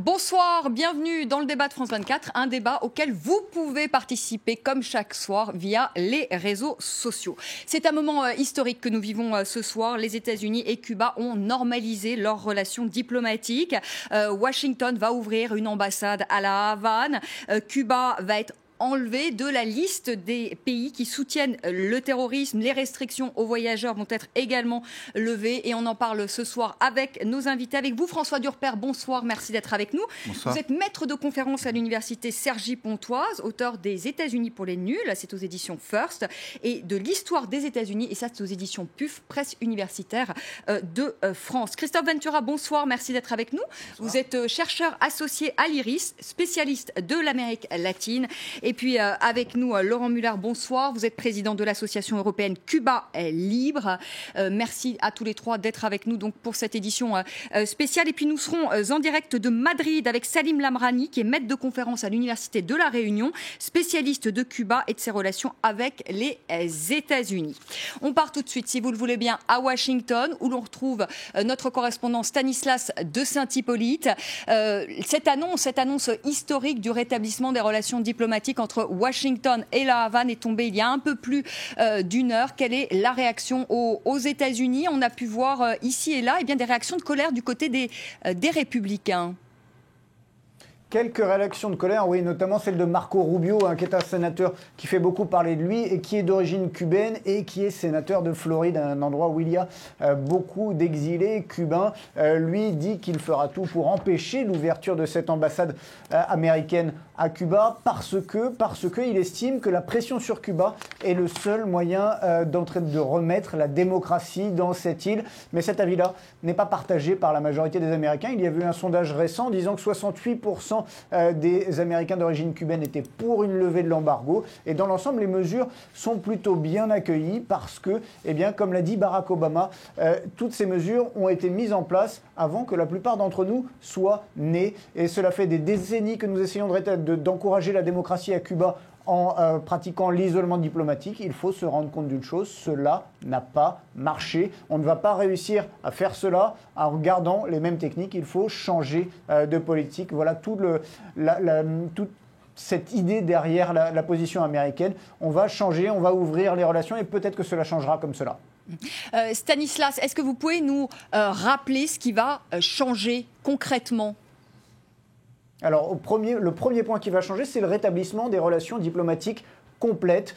Bonsoir, bienvenue dans le débat de France 24, un débat auquel vous pouvez participer comme chaque soir via les réseaux sociaux. C'est un moment historique que nous vivons ce soir. Les États-Unis et Cuba ont normalisé leurs relations diplomatiques. Washington va ouvrir une ambassade à La Havane. Cuba va être enlevé de la liste des pays qui soutiennent le terrorisme. Les restrictions aux voyageurs vont être également levées et on en parle ce soir avec nos invités. Avec vous, François Durper, bonsoir, merci d'être avec nous. Bonsoir. Vous êtes maître de conférence à l'université Cergy-Pontoise, auteur des États-Unis pour les nuls, c'est aux éditions First, et de l'histoire des États-Unis, et ça c'est aux éditions PUF, presse universitaire de France. Christophe Ventura, bonsoir, merci d'être avec nous. Bonsoir. Vous êtes chercheur associé à l'IRIS, spécialiste de l'Amérique latine. Et puis avec nous, Laurent Muller, bonsoir. Vous êtes président de l'association européenne Cuba Libre. Merci à tous les trois d'être avec nous donc, pour cette édition spéciale. Et puis nous serons en direct de Madrid avec Salim Lamrani, qui est maître de conférence à l'Université de La Réunion, spécialiste de Cuba et de ses relations avec les États-Unis. On part tout de suite, si vous le voulez bien, à Washington, où l'on retrouve notre correspondant Stanislas de Saint-Hippolyte. Cette annonce historique du rétablissement des relations diplomatiques entre Washington et La Havane est tombée il y a un peu plus d'une heure. Quelle est la réaction aux États-Unis ? On a pu voir ici et là des réactions de colère du côté des républicains. Quelques réactions de colère, oui, notamment celle de Marco Rubio, qui est un sénateur qui fait beaucoup parler de lui et qui est d'origine cubaine et qui est sénateur de Floride, un endroit où il y a beaucoup d'exilés cubains. Lui dit qu'il fera tout pour empêcher l'ouverture de cette ambassade américaine à Cuba parce que il estime que la pression sur Cuba est le seul moyen de remettre la démocratie dans cette île. Mais cet avis-là n'est pas partagé par la majorité des Américains. Il y a eu un sondage récent disant que 68% des Américains d'origine cubaine étaient pour une levée de l'embargo. Et dans l'ensemble, les mesures sont plutôt bien accueillies parce que, comme l'a dit Barack Obama, toutes ces mesures ont été mises en place avant que la plupart d'entre nous soient nés. Et cela fait des décennies que nous essayons d'encourager la démocratie à Cuba en pratiquant l'isolement diplomatique. Il faut se rendre compte d'une chose, cela n'a pas marché. On ne va pas réussir à faire cela en gardant les mêmes techniques. Il faut changer de politique. Voilà toute cette idée derrière la position américaine. On va changer, on va ouvrir les relations et peut-être que cela changera comme cela. Stanislas, est-ce que vous pouvez nous rappeler ce qui va changer concrètement ? Alors, le premier point qui va changer, c'est le rétablissement des relations diplomatiques complètes.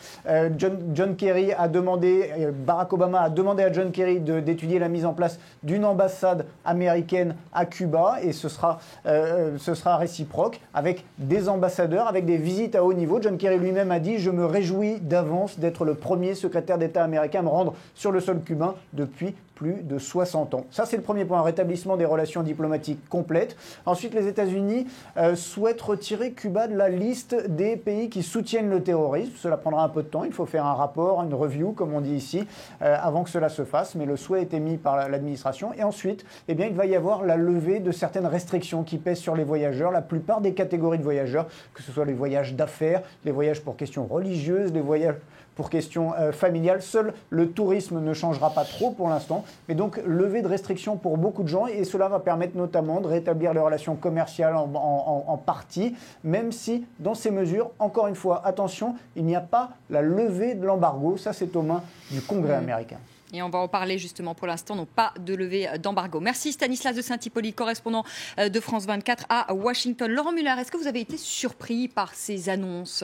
Barack Obama a demandé à John Kerry d'étudier la mise en place d'une ambassade américaine à Cuba et ce sera réciproque avec des ambassadeurs, avec des visites à haut niveau. John Kerry lui-même a dit « Je me réjouis d'avance d'être le premier secrétaire d'État américain à me rendre sur le sol cubain depuis plus de 60 ans. » Ça, c'est le premier point, un rétablissement des relations diplomatiques complètes. Ensuite, les États-Unis souhaitent retirer Cuba de la liste des pays qui soutiennent le terrorisme. Cela prendra un peu de temps. Il faut faire un rapport, une review, comme on dit ici, avant que cela se fasse. Mais le souhait a été mis par l'administration. Et ensuite, il va y avoir la levée de certaines restrictions qui pèsent sur les voyageurs. La plupart des catégories de voyageurs, que ce soit les voyages d'affaires, les voyages pour questions religieuses, les voyages pour questions familiales. Seul le tourisme ne changera pas trop pour l'instant. Mais donc, levée de restrictions pour beaucoup de gens. Et cela va permettre notamment de rétablir les relations commerciales en partie. Même si, dans ces mesures, encore une fois, attention, il n'y a pas la levée de l'embargo. Ça, c'est aux mains du Congrès américain. Et on va en parler justement pour l'instant, donc pas de levée d'embargo. Merci Stanislas de Saint-Hippolyte, correspondant de France 24 à Washington. Laurent Muller, est-ce que vous avez été surpris par ces annonces ?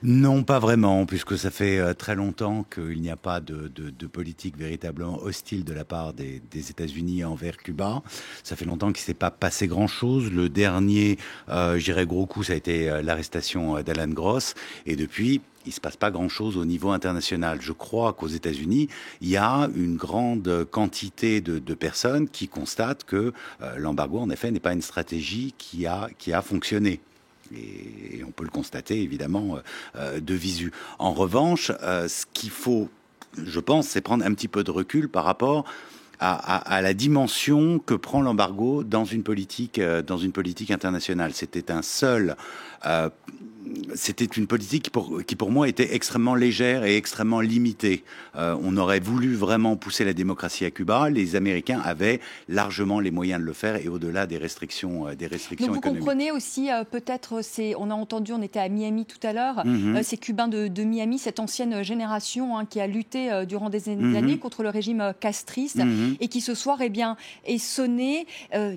Non, pas vraiment, puisque ça fait très longtemps qu'il n'y a pas de politique véritablement hostile de la part des États-Unis envers Cuba. Ça fait longtemps qu'il ne s'est pas passé grand-chose. Le dernier, gros coup, ça a été l'arrestation d'Alan Gross. Et depuis, il ne se passe pas grand-chose au niveau international. Je crois qu'aux États-Unis, il y a une grande quantité de personnes qui constatent que l'embargo, en effet, n'est pas une stratégie qui a fonctionné. Et on peut le constater, évidemment, de visu. En revanche, ce qu'il faut, je pense, c'est prendre un petit peu de recul par rapport à la dimension que prend l'embargo dans une politique internationale. C'était un seul c'était une politique qui pour moi était extrêmement légère et extrêmement limitée. On aurait voulu vraiment pousser la démocratie à Cuba. Les Américains avaient largement les moyens de le faire et au-delà des restrictions Donc vous économiques. comprenez aussi peut-être, on a entendu, on était à Miami tout à l'heure, ces Cubains de Miami, cette ancienne génération qui a lutté durant des années contre le régime castriste et qui ce soir est sonné,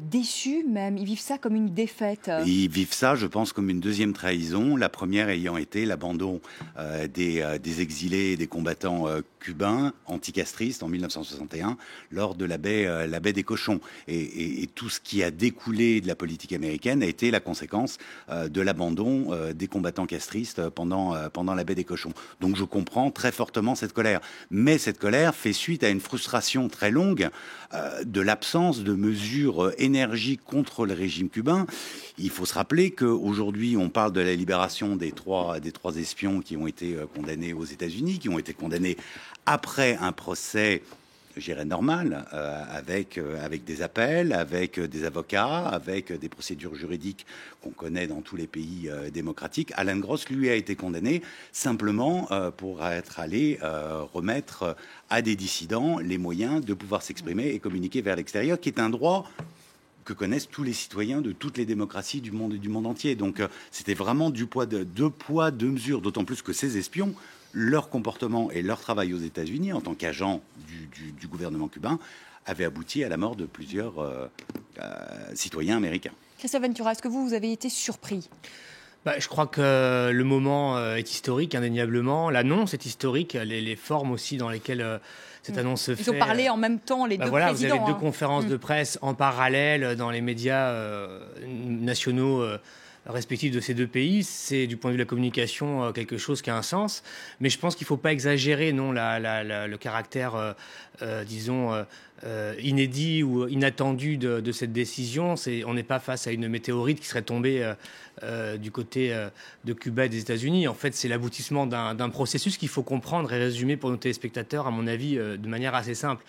déçu même. Ils vivent ça comme une défaite. Ils vivent ça, je pense, comme une deuxième trahison. La première ayant été l'abandon des exilés et des combattants cubains anticastristes en 1961 lors de la baie des Cochons. Et tout ce qui a découlé de la politique américaine a été la conséquence de l'abandon des combattants castristes pendant la baie des Cochons. Donc je comprends très fortement cette colère. Mais cette colère fait suite à une frustration très longue de l'absence de mesures énergiques contre le régime cubain. Il faut se rappeler qu'aujourd'hui, on parle de la libération des trois espions qui ont été condamnés aux États-Unis, qui ont été condamnés après un procès, je dirais, normal, avec des appels, avec des avocats, avec des procédures juridiques qu'on connaît dans tous les pays démocratiques. Alan Gross, lui, a été condamné simplement pour être allé remettre à des dissidents les moyens de pouvoir s'exprimer et communiquer vers l'extérieur, qui est un droit que connaissent tous les citoyens de toutes les démocraties du monde entier. Donc c'était vraiment deux poids, deux mesures, d'autant plus que ces espions, leur comportement et leur travail aux États-Unis en tant qu'agents du gouvernement cubain avaient abouti à la mort de plusieurs citoyens américains. Christophe Ventura, est-ce que vous avez été surpris ? Je crois que le moment est historique, indéniablement. L'annonce est historique, les formes aussi dans lesquelles cette annonce se fait. Ils ont parlé en même temps, les deux présidents. Vous avez deux conférences de presse en parallèle dans les médias nationaux respectifs de ces deux pays. C'est, du point de vue de la communication, quelque chose qui a un sens. Mais je pense qu'il ne faut pas exagérer le caractère, disons, inédit ou inattendu de cette décision. On n'est pas face à une météorite qui serait tombée du côté de Cuba et des États-Unis. En fait, c'est l'aboutissement d'un processus qu'il faut comprendre et résumer pour nos téléspectateurs, à mon avis, de manière assez simple.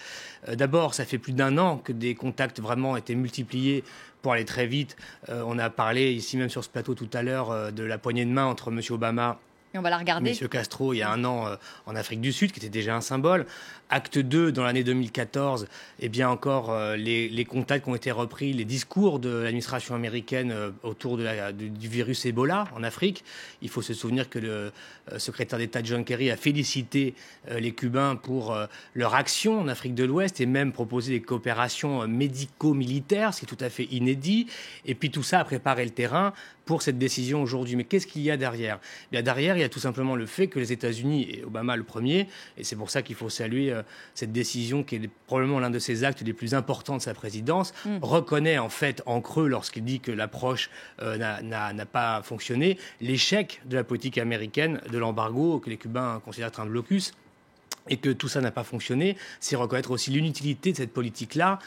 D'abord, ça fait plus d'1 an que des contacts vraiment étaient multipliés pour aller très vite. On a parlé ici même sur ce plateau tout à l'heure de la poignée de main entre M. Obama et on va la regarder. M. Castro, il y a 1 an en Afrique du Sud, qui était déjà un symbole. Acte 2, dans l'année 2014, eh bien encore les contacts qui ont été repris, les discours de l'administration américaine autour du virus Ebola en Afrique. Il faut se souvenir que le secrétaire d'État John Kerry a félicité les Cubains pour leur action en Afrique de l'Ouest et même proposé des coopérations médico-militaires, ce qui est tout à fait inédit. Et puis tout ça a préparé le terrain pour cette décision aujourd'hui. Mais qu'est-ce qu'il y a derrière ? Derrière, il y a tout simplement le fait que les États-Unis, et Obama le premier, et c'est pour ça qu'il faut saluer cette décision qui est probablement l'un de ses actes les plus importants de sa présidence, reconnaît en fait en creux, lorsqu'il dit que l'approche n'a pas fonctionné, l'échec de la politique américaine de l'embargo que les Cubains considèrent être un blocus. Et que tout ça n'a pas fonctionné, c'est reconnaître aussi l'inutilité de cette politique-là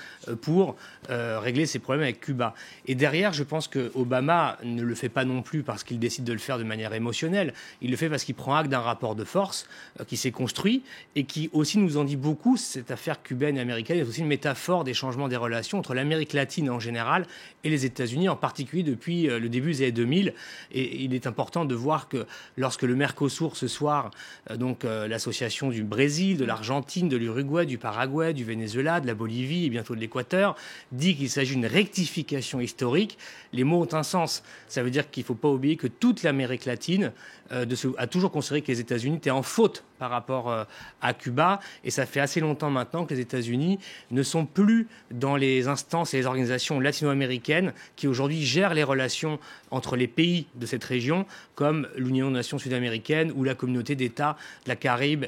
pour régler ses problèmes avec Cuba. Et derrière, je pense que Obama ne le fait pas non plus parce qu'il décide de le faire de manière émotionnelle. Il le fait parce qu'il prend acte d'un rapport de force qui s'est construit et qui aussi nous en dit beaucoup. Cette affaire cubaine et américaine est aussi une métaphore des changements des relations entre l'Amérique latine en général et les États-Unis, en particulier depuis le début des années 2000. Et il est important de voir que lorsque le Mercosur ce soir, l'association du Brésil, de l'Argentine, de l'Uruguay, du Paraguay, du Venezuela, de la Bolivie et bientôt de l'Équateur, dit qu'il s'agit d'une rectification historique. Les mots ont un sens. Ça veut dire qu'il ne faut pas oublier que toute l'Amérique latine a toujours considéré que les États-Unis étaient en faute par rapport à Cuba. Et ça fait assez longtemps maintenant que les États-Unis ne sont plus dans les instances et les organisations latino-américaines qui aujourd'hui gèrent les relations entre les pays de cette région, comme l'Union des Nations Sud-Américaines ou la communauté d'États de la Caraïbe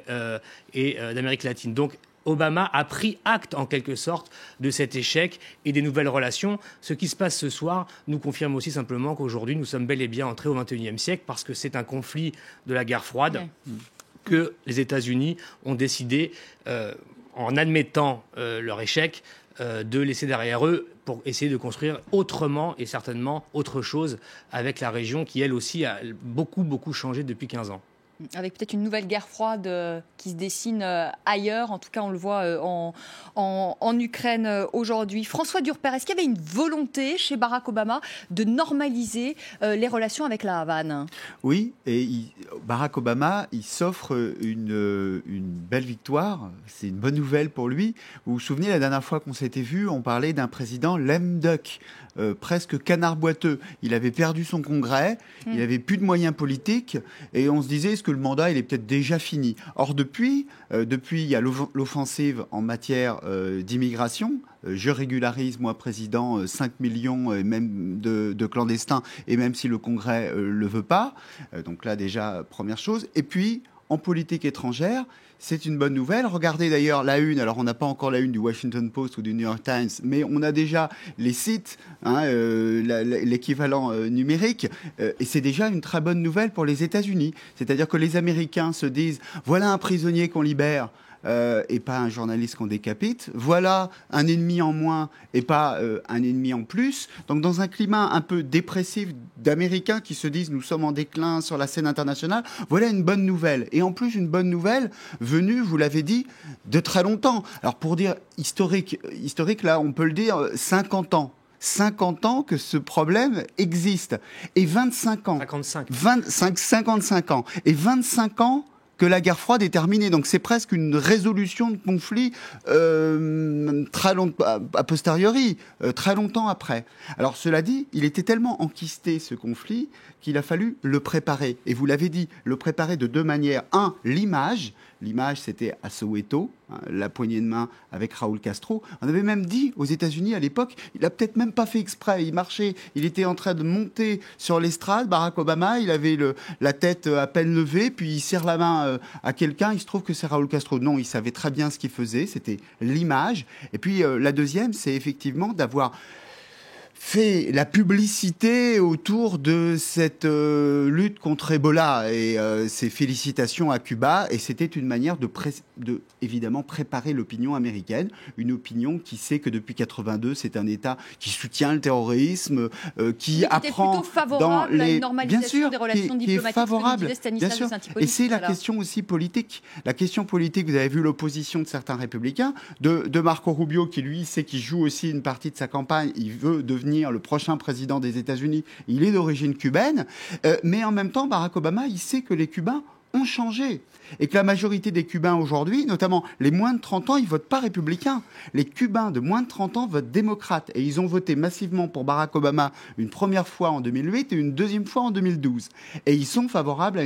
et d'Amérique latine. Donc, Obama a pris acte, en quelque sorte, de cet échec et des nouvelles relations. Ce qui se passe ce soir nous confirme aussi simplement qu'aujourd'hui, nous sommes bel et bien entrés au XXIe siècle parce que c'est un conflit de la guerre froide que les États-Unis ont décidé, en admettant leur échec, de laisser derrière eux pour essayer de construire autrement et certainement autre chose avec la région qui, elle aussi, a beaucoup, beaucoup changé depuis 15 ans. Avec peut-être une nouvelle guerre froide qui se dessine ailleurs. En tout cas, on le voit en Ukraine aujourd'hui. François Durper, est-ce qu'il y avait une volonté chez Barack Obama de normaliser les relations avec la Havane ? Oui, et Barack Obama, il s'offre une belle victoire. C'est une bonne nouvelle pour lui. Vous vous souvenez, la dernière fois qu'on s'était vu, on parlait d'un président lame duck, presque canard boiteux. Il avait perdu son congrès, il n'avait plus de moyens politiques, et on se disait, est-ce que le mandat, il est peut-être déjà fini ? Or, depuis, il y a l'offensive en matière d'immigration. Je régularise, moi, président, 5 millions même de clandestins, et même si le Congrès le veut pas. Donc là, déjà, première chose. Et puis, en politique étrangère, c'est une bonne nouvelle. Regardez d'ailleurs la une. Alors, on n'a pas encore la une du Washington Post ou du New York Times, mais on a déjà les sites, l'équivalent numérique. Et c'est déjà une très bonne nouvelle pour les États-Unis. C'est-à-dire que les Américains se disent, voilà un prisonnier qu'on libère. Et pas un journaliste qu'on décapite. Voilà un ennemi en moins et pas un ennemi en plus. Donc dans un climat un peu dépressif d'Américains qui se disent nous sommes en déclin sur la scène internationale, voilà une bonne nouvelle. Et en plus une bonne nouvelle venue, vous l'avez dit, de très longtemps. Alors pour dire historique là, on peut le dire 50 ans. 50 ans que ce problème existe. Et 25 ans. 55 ans. Et 25 ans que la guerre froide est terminée. Donc c'est presque une résolution de conflit très longtemps, a posteriori, très longtemps après. Alors cela dit, il était tellement enquisté ce conflit qu'il a fallu le préparer. Et vous l'avez dit, le préparer de deux manières. Un, l'image. L'image, c'était à Soweto, la poignée de main avec Raúl Castro. On avait même dit aux États-Unis à l'époque, il a peut-être même pas fait exprès. Il marchait, il était en train de monter sur l'estrade. Barack Obama, il avait la tête à peine levée, puis il serre la main à quelqu'un. Il se trouve que c'est Raúl Castro. Non, il savait très bien ce qu'il faisait. C'était l'image. Et puis la deuxième, c'est effectivement d'avoir fait la publicité autour de cette lutte contre Ebola et ses félicitations à Cuba. Et c'était une manière de évidemment préparer l'opinion américaine, une opinion qui sait que depuis 82, c'est un État qui soutient le terrorisme, qui apprend dans les à une normalisation des relations diplomatiques, qui est favorable, bien sûr. Et c'est la voilà. question aussi politique. La question politique, vous avez vu l'opposition de certains républicains, de Marco Rubio qui lui sait qu'il joue aussi une partie de sa campagne, il veut devenir le prochain président des États-Unis, il est d'origine cubaine, mais en même temps, Barack Obama, il sait que les Cubains ont changé. Et que la majorité des Cubains aujourd'hui, notamment les moins de 30 ans, ils ne votent pas républicains. Les Cubains de moins de 30 ans votent démocrates. Et ils ont voté massivement pour Barack Obama une première fois en 2008 et une deuxième fois en 2012. Et ils sont favorables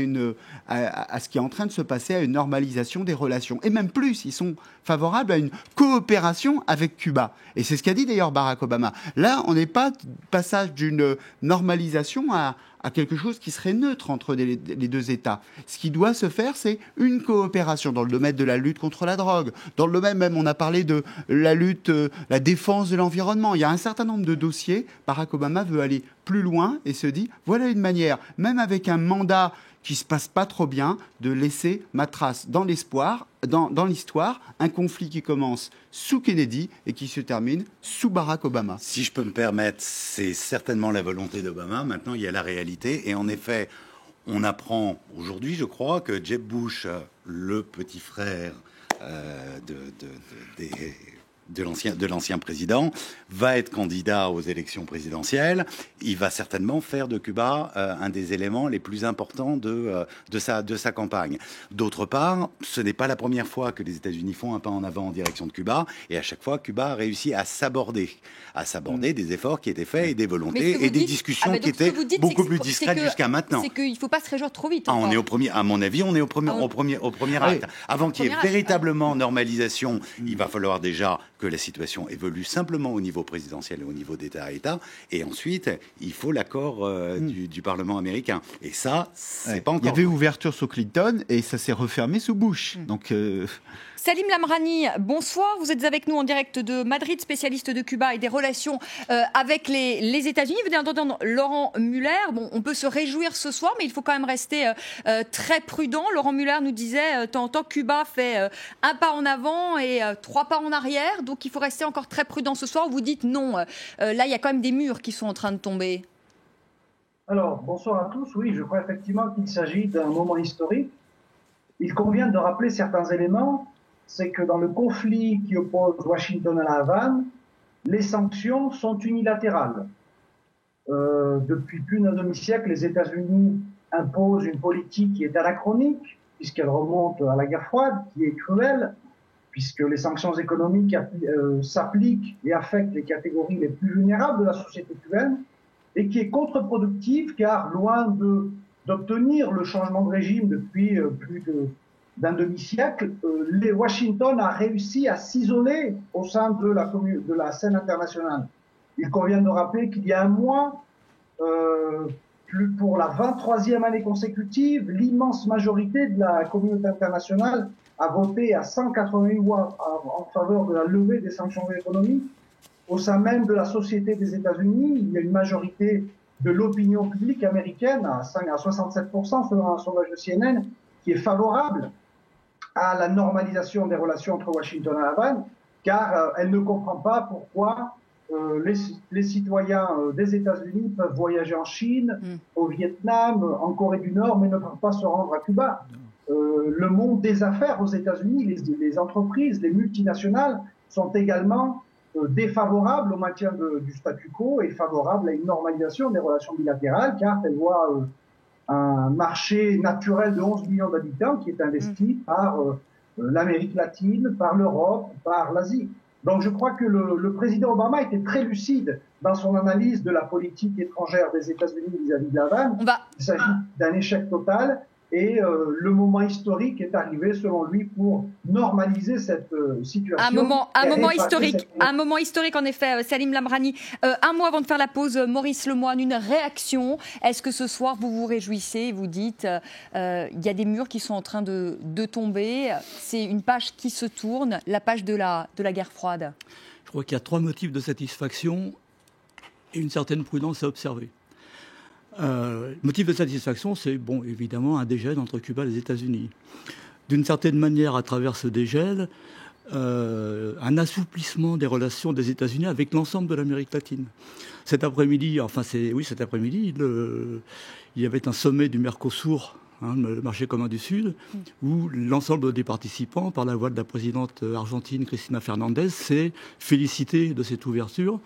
à ce qui est en train de se passer, à une normalisation des relations. Et même plus, ils sont favorables à une coopération avec Cuba. Et c'est ce qu'a dit d'ailleurs Barack Obama. Là, on n'est pas passage d'une normalisation à quelque chose qui serait neutre entre les deux États. Ce qui doit se faire, c'est une coopération dans le domaine de la lutte contre la drogue, dans le domaine même, on a parlé de la lutte, la défense de l'environnement. Il y a un certain nombre de dossiers. Barack Obama veut aller plus loin et se dit, voilà une manière, même avec un mandat qui se passe pas trop bien, de laisser ma trace dans l'espoir, dans l'histoire, un conflit qui commence sous Kennedy et qui se termine sous Barack Obama. Si je peux me permettre, c'est certainement la volonté d'Obama. Maintenant, il y a la réalité. Et en effet, on apprend aujourd'hui, je crois, que Jeb Bush, le petit frère de l'ancien président, va être candidat aux élections présidentielles. Il va certainement faire de Cuba un des éléments les plus importants de sa campagne. D'autre part, ce n'est pas la première fois que les États-Unis font un pas en avant en direction de Cuba, et à chaque fois, Cuba a réussi à s'aborder des efforts qui étaient faits et des volontés et des discussions qui étaient beaucoup plus discrètes jusqu'à maintenant. C'est qu'il ne faut pas se réjouir trop vite. On est à mon avis, on est au premier acte. Avant qu'il y ait véritablement normalisation, il va falloir déjà que la situation évolue simplement au niveau présidentiel et au niveau d'État à État, et ensuite il faut l'accord du Parlement américain. Et ça, c'est pas encore. Il y avait ouverture sous Clinton et ça s'est refermé sous Bush. Donc Salim Lamrani, bonsoir. Vous êtes avec nous en direct de Madrid, spécialiste de Cuba et des relations avec les États-Unis. Vous venez d'entendre Laurent Muller. Bon, on peut se réjouir ce soir, mais il faut quand même rester très prudent. Laurent Muller nous disait, tant Cuba fait un pas en avant et 3 pas en arrière, donc il faut rester encore très prudent ce soir. Vous dites non. Là, il y a quand même des murs qui sont en train de tomber. Alors, bonsoir à tous. Oui, je crois effectivement qu'il s'agit d'un moment historique il convient de rappeler certains éléments. C'est que dans le conflit qui oppose Washington à la Havane, les sanctions sont unilatérales. Depuis plus d'un demi-siècle, les États-Unis imposent une politique qui est anachronique, puisqu'elle remonte à la guerre froide, qui est cruelle, puisque les sanctions économiques s'appliquent et affectent les catégories les plus vulnérables de la société cubaine, et qui est contre-productive, car loin d'obtenir le changement de régime depuis plus d'un demi-siècle, Washington a réussi à s'isoler au sein de la scène internationale. Il convient de rappeler qu'il y a un mois, pour la 23e année consécutive, l'immense majorité de la communauté internationale a voté à 188 voix en faveur de la levée des sanctions économiques. Au sein même de la société des États-Unis, il y a une majorité de l'opinion publique américaine, à 67% selon un sondage de CNN, qui est favorable à la normalisation des relations entre Washington et La Havane, car elle ne comprend pas pourquoi les citoyens des États-Unis peuvent voyager en Chine, au Vietnam, en Corée du Nord, mais ne peuvent pas se rendre à Cuba. Le monde des affaires aux États-Unis, les entreprises, les multinationales sont également défavorables au maintien du statu quo et favorables à une normalisation des relations bilatérales, car elles voient un marché naturel de 11 millions d'habitants qui est investi par l'Amérique latine, par l'Europe, par l'Asie. Donc je crois que le président Obama était très lucide dans son analyse de la politique étrangère des États-Unis vis-à-vis de La Havane. Il s'agit d'un échec total et le moment historique est arrivé selon lui pour normaliser cette situation. Un moment historique en effet, Salim Lamrani. Un mois avant de faire la pause, Maurice Lemoine, une réaction. Est-ce que ce soir vous vous réjouissez, vous dites il y a des murs qui sont en train de tomber, c'est une page qui se tourne, la page de la guerre froide? Je crois qu'il y a 3 motifs de satisfaction et une certaine prudence à observer. Le motif de satisfaction, c'est évidemment un dégel entre Cuba et les États-Unis. D'une certaine manière, à travers ce dégel, un assouplissement des relations des États-Unis avec l'ensemble de l'Amérique latine. Cet après-midi, il y avait un sommet du Mercosur, le marché commun du Sud, où l'ensemble des participants, par la voix de la présidente argentine Cristina Fernandez, s'est félicité de cette ouverture.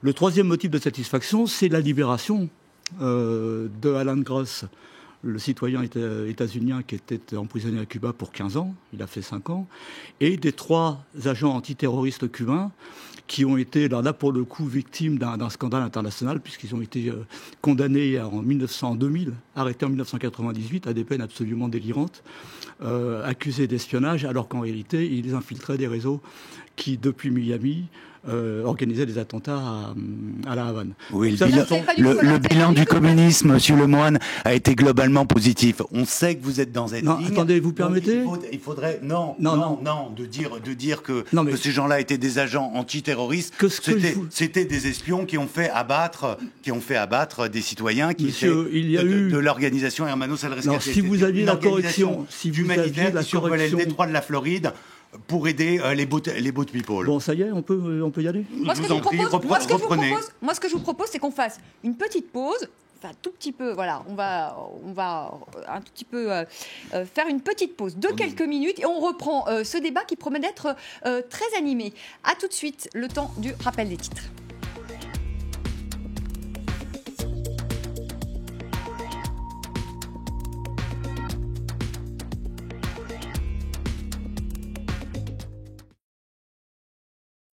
Le 3e motif de satisfaction, c'est la libération de Alan Gross, le citoyen états-unien qui était emprisonné à Cuba pour 15 ans, il a fait 5 ans, et des 3 agents antiterroristes cubains qui ont été, là pour le coup, victimes d'un scandale international, puisqu'ils ont été condamnés en 2000, arrêtés en 1998 à des peines absolument délirantes, accusés d'espionnage, alors qu'en réalité, ils infiltraient des réseaux qui, depuis Miami, organisaient des attentats à La Havane. Oui, le bilan du communisme, monsieur Lemoine, a été globalement positif. On sait que vous êtes dans cette ligne. Attendez, vous permettez ? Il faudrait de dire que ces gens-là étaient des agents antiterroristes. C'était des espions qui ont fait abattre des citoyens qui étaient de l'organisation Hermanos al Rescate. Si vous aviez la correction, humanitaire qui survolait le détroit de la Floride pour aider les boat people. Bon, ça y est, on peut y aller. Moi, ce que je vous propose, c'est qu'on fasse une petite pause. Enfin, tout petit peu, voilà, on va un tout petit peu faire une petite pause de quelques minutes et on reprend ce débat qui promet d'être très animé. À tout de suite, le temps du rappel des titres.